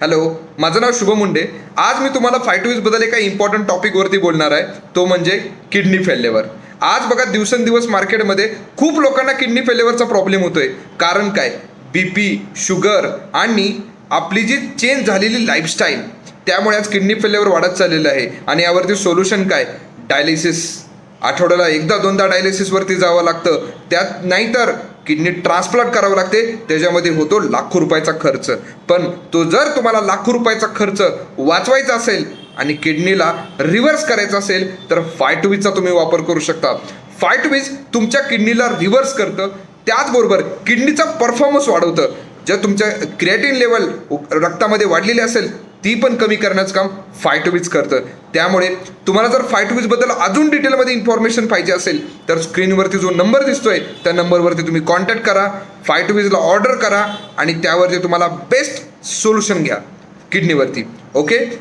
Hello, माझं नाव शुभम मुंडे. आज मी तुम्हाला फायटोविजबद्दल एका इम्पॉर्टंट टॉपिकवरती बोलणार आहे, तो म्हणजे किडनी फेल्युअर. आज बघा दिवसेंदिवस मार्केटमध्ये खूप लोकांना किडनी फेल्युअरचा प्रॉब्लेम होतोय. कारण काय? BP, शुगर आणि आपली जी चेंज झालेली लाईफस्टाईल, त्यामुळे आज किडनी फेल्युअर वाढत चाललेलं आहे. आणि यावरती सोल्युशन काय? डायलिसिस. आठवड्याला एकदा दोनदा डायलिसिसवरती जावं लागतं. त्यात नाहीतर किडनी ट्रान्सप्लांट करावं लागते. त्याच्यामध्ये होतो लाखो रुपयाचा खर्च. पण तो जर तुम्हाला लाखो रुपयाचा खर्च वाचवायचा असेल आणि किडनीला रिव्हर्स करायचा असेल तर फायटोविजचा तुम्ही वापर करू शकता. फायटोविज तुमच्या किडनीला रिव्हर्स करतं, त्याचबरोबर किडनीचा परफॉर्मन्स वाढवतं. जर तुमच्या क्रिएटिन लेवल रक्तामध्ये वाढलेली असेल ती पण कमी करण्याचं काम फायटोविज करतं. त्यामुळे तुम्हाला जर फायटोविजबद्दल अजून डिटेलमध्ये इन्फॉर्मेशन पाहिजे असेल तर स्क्रीनवरती जो नंबर दिसतोय त्या नंबरवरती तुम्ही कॉन्टॅक्ट करा, फायटोविजला ऑर्डर करा आणि त्यावरती तुम्हाला बेस्ट सोल्युशन घ्या किडनीवरती. ओके.